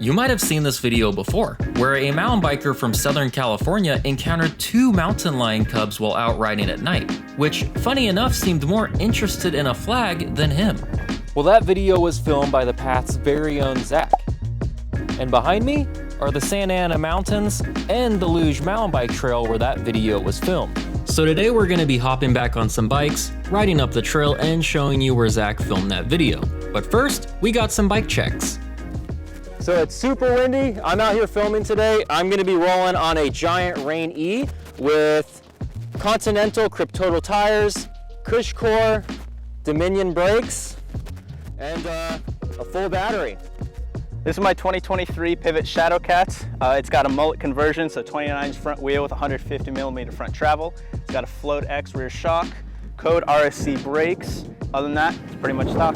You might have seen this video before, where a mountain biker from Southern California encountered two mountain lion cubs while out riding at night, which, funny enough, seemed more interested in a flag than him. Well, that video was filmed by the Path's very own Zach. And behind me are the Santa Ana Mountains and the Luge mountain bike trail where that video was filmed. So today we're going to be hopping back on some bikes, riding up the trail, and showing you where Zach filmed that video. But first, we got some bike checks. So it's super windy. I'm out here filming today. I'm going to be rolling on a giant Rain E with Continental Cryptotal tires, Cush Core, Dominion brakes, and a full battery. This is my 2023 Pivot Shadowcat. It's got a mullet conversion, so 29-inch front wheel with 150mm front travel. It's got a Float X rear shock, Code RSC brakes. Other than that, it's pretty much stock.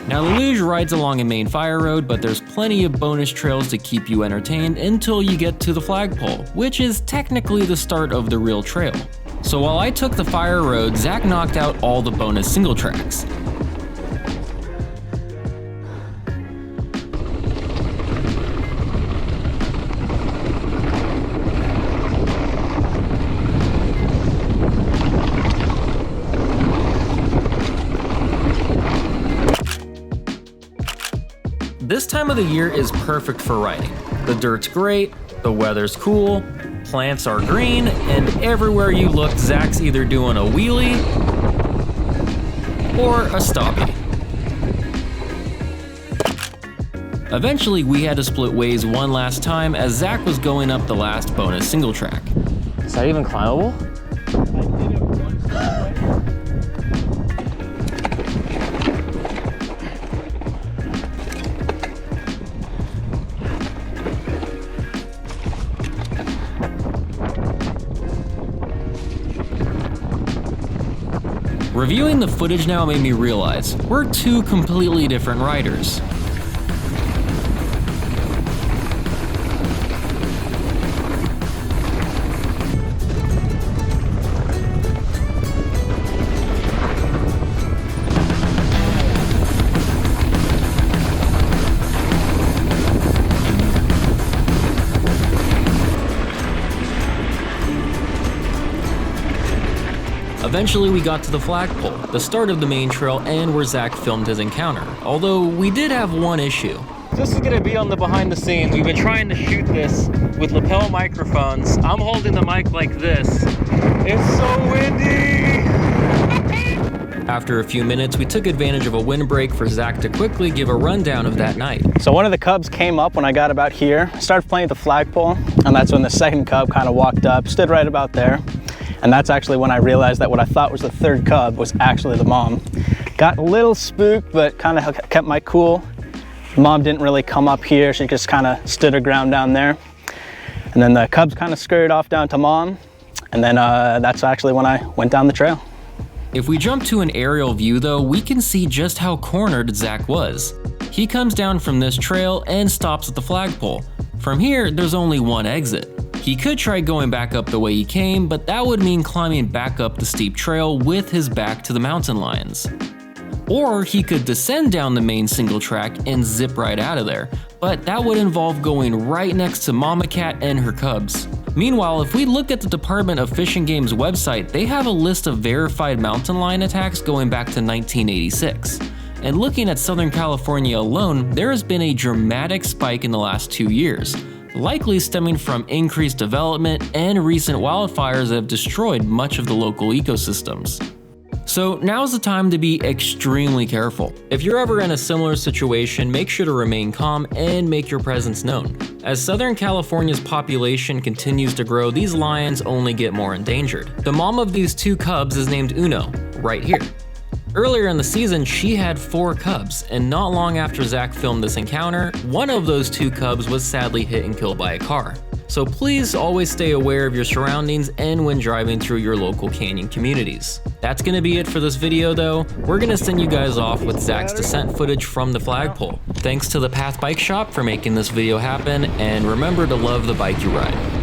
Now the Luge rides along a main fire road, but there's plenty of bonus trails to keep you entertained until you get to the flagpole, which is technically the start of the real trail. So while I took the fire road, Zach knocked out all the bonus single tracks. This time of the year is perfect for riding. The dirt's great, the weather's cool, plants are green, and everywhere you look, Zach's either doing a wheelie or a stoppie. Eventually, we had to split ways one last time as Zach was going up the last bonus single track. Is that even climbable? Reviewing the footage now made me realize we're two completely different riders. Eventually we got to the flagpole, the start of the main trail and where Zach filmed his encounter, although we did have one issue. This is gonna be on the behind the scenes. We've been trying to shoot this with lapel microphones. I'm holding the mic like this. It's so windy! After a few minutes, we took advantage of a windbreak for Zach to quickly give a rundown of that night. So one of the cubs came up when I got about here, started playing at the flagpole, and that's when the second cub kind of walked up, stood right about there. And that's actually when I realized that what I thought was the third cub was actually the mom. Got a little spooked, but kind of kept my cool. Mom didn't really come up here. She just kind of stood her ground down there. And then the cubs kind of scurried off down to mom. And then that's actually when I went down the trail. If we jump to an aerial view though, we can see just how cornered Zach was. He comes down from this trail and stops at the flagpole. From here, there's only one exit. He could try going back up the way he came, but that would mean climbing back up the steep trail with his back to the mountain lions. Or he could descend down the main single track and zip right out of there, but that would involve going right next to Mama Cat and her cubs. Meanwhile, if we look at the Department of Fish and Game's website, they have a list of verified mountain lion attacks going back to 1986. And looking at Southern California alone, there has been a dramatic spike in the last 2 years. Likely stemming from increased development and recent wildfires that have destroyed much of the local ecosystems. So now's the time to be extremely careful. If you're ever in a similar situation, make sure to remain calm and make your presence known. As Southern California's population continues to grow, these lions only get more endangered. The mom of these two cubs is named Uno, right here. Earlier in the season, she had 4 cubs, and not long after Zach filmed this encounter, one of those 2 cubs was sadly hit and killed by a car. So please always stay aware of your surroundings and when driving through your local canyon communities. That's gonna be it for this video though. We're gonna send you guys off with Zach's descent footage from the flagpole. Thanks to the Path Bike Shop for making this video happen, and remember to love the bike you ride.